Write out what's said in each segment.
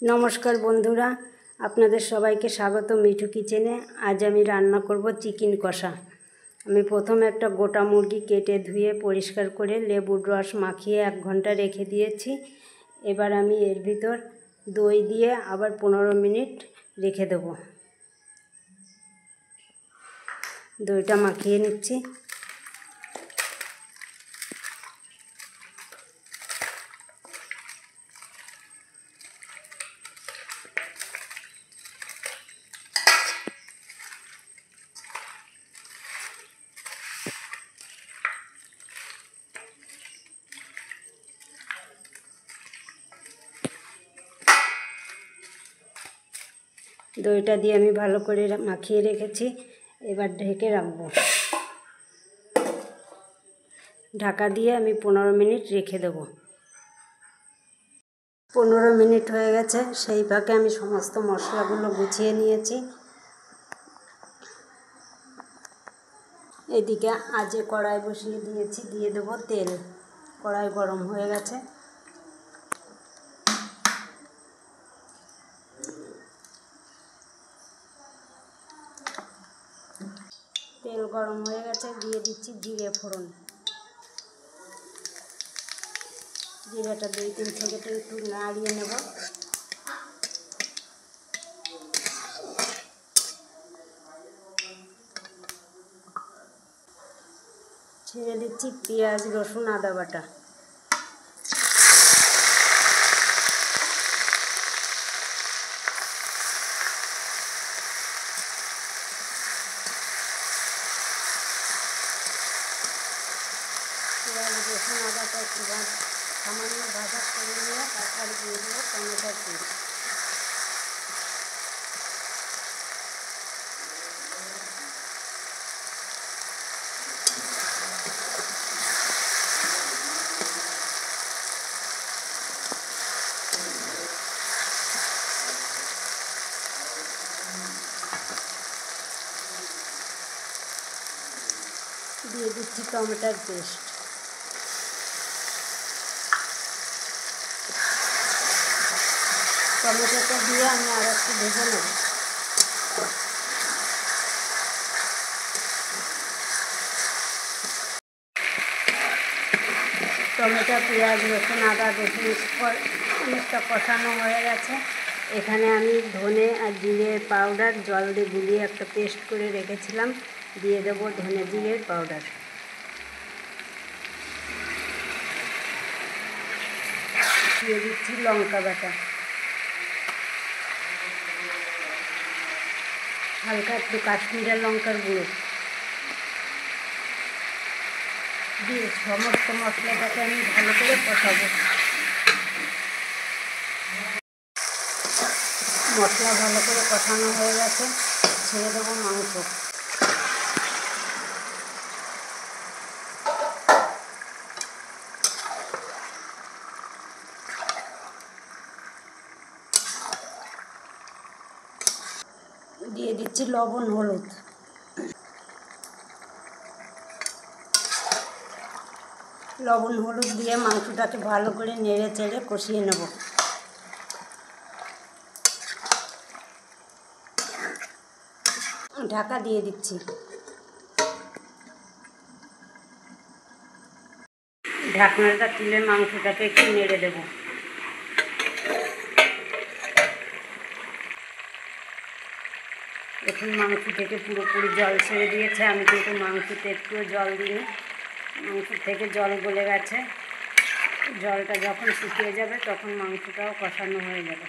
নমস্কার বন্ধুরা, আপনাদের সবাইকে স্বাগত মিঠু কিচেনে। আজ আমি রান্না করব চিকেন কষা। আমি প্রথমে একটা গোটা মুরগি কেটে ধুয়ে পরিষ্কার করে লেবুর রস মাখিয়ে 1 ঘন্টা রেখে দিয়েছি। এবার আমি এর ভিতর দই দিয়ে আবার 15 মিনিট রেখে দেব। দইটা মাখিয়ে নিচ্ছি। দইটা দিয়ে আমি ভালো করে মাখিয়ে রেখেছি। এবার ঢেকে রাখবো। ঢাকা দিয়ে আমি 15 মিনিট রেখে দেব। 15 মিনিট হয়ে গেছে। সেই ফাঁকে আমি সমস্ত মশলাগুলো গুছিয়ে নিয়েছি। এদিকে আজে কড়াই বসিয়ে দিয়েছি, দিয়ে দেব তেল। কড়াই গরম হয়ে গেছে। তেল গরম হয়ে গেছে, দিয়ে দিচ্ছি জিরে ফোড়ন। জিরাটা 2-3 সেকেন্ড একটু নাড়িয়ে নেব। ছেড়ে দিচ্ছি পেঁয়াজ, রসুন, আদা বাটা। পেঁয়াজ, রসুন, আদাটা একটু সামান্য ভাজা করে নিয়ে তারপর দিয়ে দেবো টমেটোর পেস্ট। দিয়ে দিচ্ছি টমেটোর পেস্ট। টমেটোটা দিয়ে আমি আর একটু ভেজে নেব। টমেটো, পেঁয়াজ, রসুন, আদা, অনেকটা কষানো হয়ে গেছে। এখানে আমি ধনে আর জিরের পাউডার জল দিয়ে গুলিয়ে একটা পেস্ট করে রেখেছিলাম, দিয়ে দেবো ধনে জিরের পাউডার। দিয়ে দিচ্ছি লঙ্কা বাটা, হালকা একটু কাশ্মীরি লঙ্কার গুঁড়ো দিয়ে সমস্ত মশলাটাকে আমি ভালো করে কষাবো। মশলা ভালো করে কষানো হয়ে গেছে, ছেড়ে দেবো মাংস। দিয়ে দিচ্ছি লবণ, হলুদ। লবণ হলুদ দিয়ে মাংসটাকে ভালো করে নেড়ে চেড়ে কষিয়ে নেব। ঢাকা দিয়ে দিচ্ছি। ঢাকনাটা তুলে মাংসটাকে একটু নেড়ে দেব। এখন মাংস থেকে পুরোপুরি জল ছেড়ে দিয়েছে। আমি কিন্তু মাংসতে একটুও জল দিইনি। মাংস থেকে জল গলে গেছে। জলটা যখন শুকিয়ে যাবে তখন মাংসটাও কষানো হয়ে যাবে।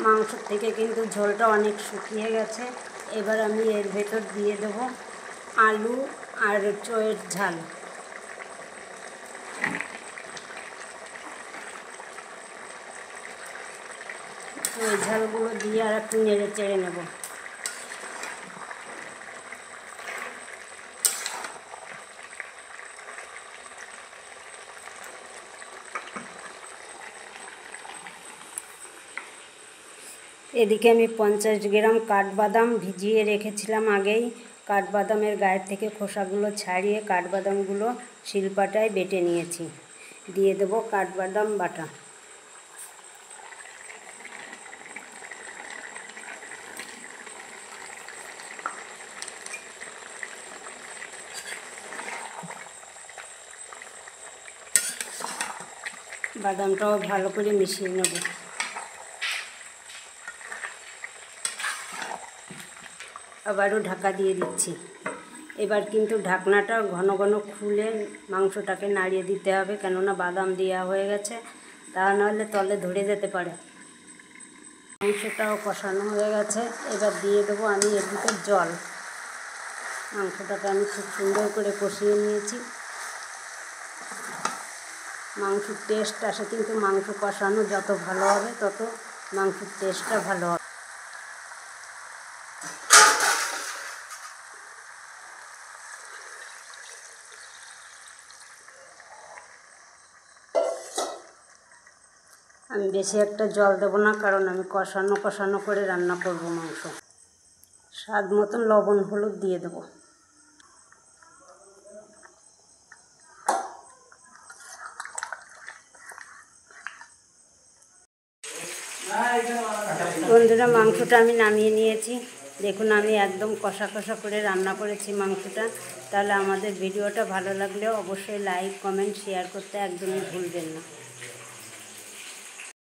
মাংস থেকে কিন্তু ঝোলটা অনেক শুকিয়ে গেছে। এবার আমি এর ভেতর দিয়ে দেব আলু আর চোয়ের ঝাল। ওই ঝালগুলো দিয়ে আর একটু নেড়ে চেড়ে নেব। এদিকে আমি 50 গ্রাম কাঠবাদাম ভিজিয়ে রেখেছিলাম আগেই। কাঠবাদামের গায়ের থেকে খোসাগুলো ছাড়িয়ে কাঠবাদামগুলো শিলপাটায় বেটে নিয়েছি। দিয়ে দেবো কাঠবাদাম বাটা। বাদামটাও ভালো করে মিশিয়ে নেব। আবারও ঢাকা দিয়ে দিচ্ছি। এবার কিন্তু ঢাকনাটা ঘন ঘন খুলে মাংসটাকে নাড়িয়ে দিতে হবে, কেননা বাদাম দেওয়া হয়ে গেছে, তা নাহলে তলে ধরে যেতে পারে। মাংসটাও কষানো হয়ে গেছে। এবার দিয়ে দেবো আমি এর ভিতর জল। মাংসটাকে আমি খুব সুন্দর করে কষিয়ে নিয়েছি। মাংসের টেস্ট আসে, কিন্তু মাংস কষানো যত ভালো হবে তত মাংসের টেস্টটা ভালো হবে। আমি বেশি একটা জল দেবো না, কারণ আমি কষানো করে রান্না করব মাংস। স্বাদ মতন লবণ হলুদ দিয়ে দেবো। বন্ধুরা, মাংসটা আমি নামিয়ে নিয়েছি। দেখুন, আমি একদম কষা কষা করে রান্না করেছি মাংসটা। তাহলে আমাদের ভিডিওটা ভালো লাগলেও অবশ্যই লাইক, কমেন্ট, শেয়ার করতে একদমই ভুলবেন না।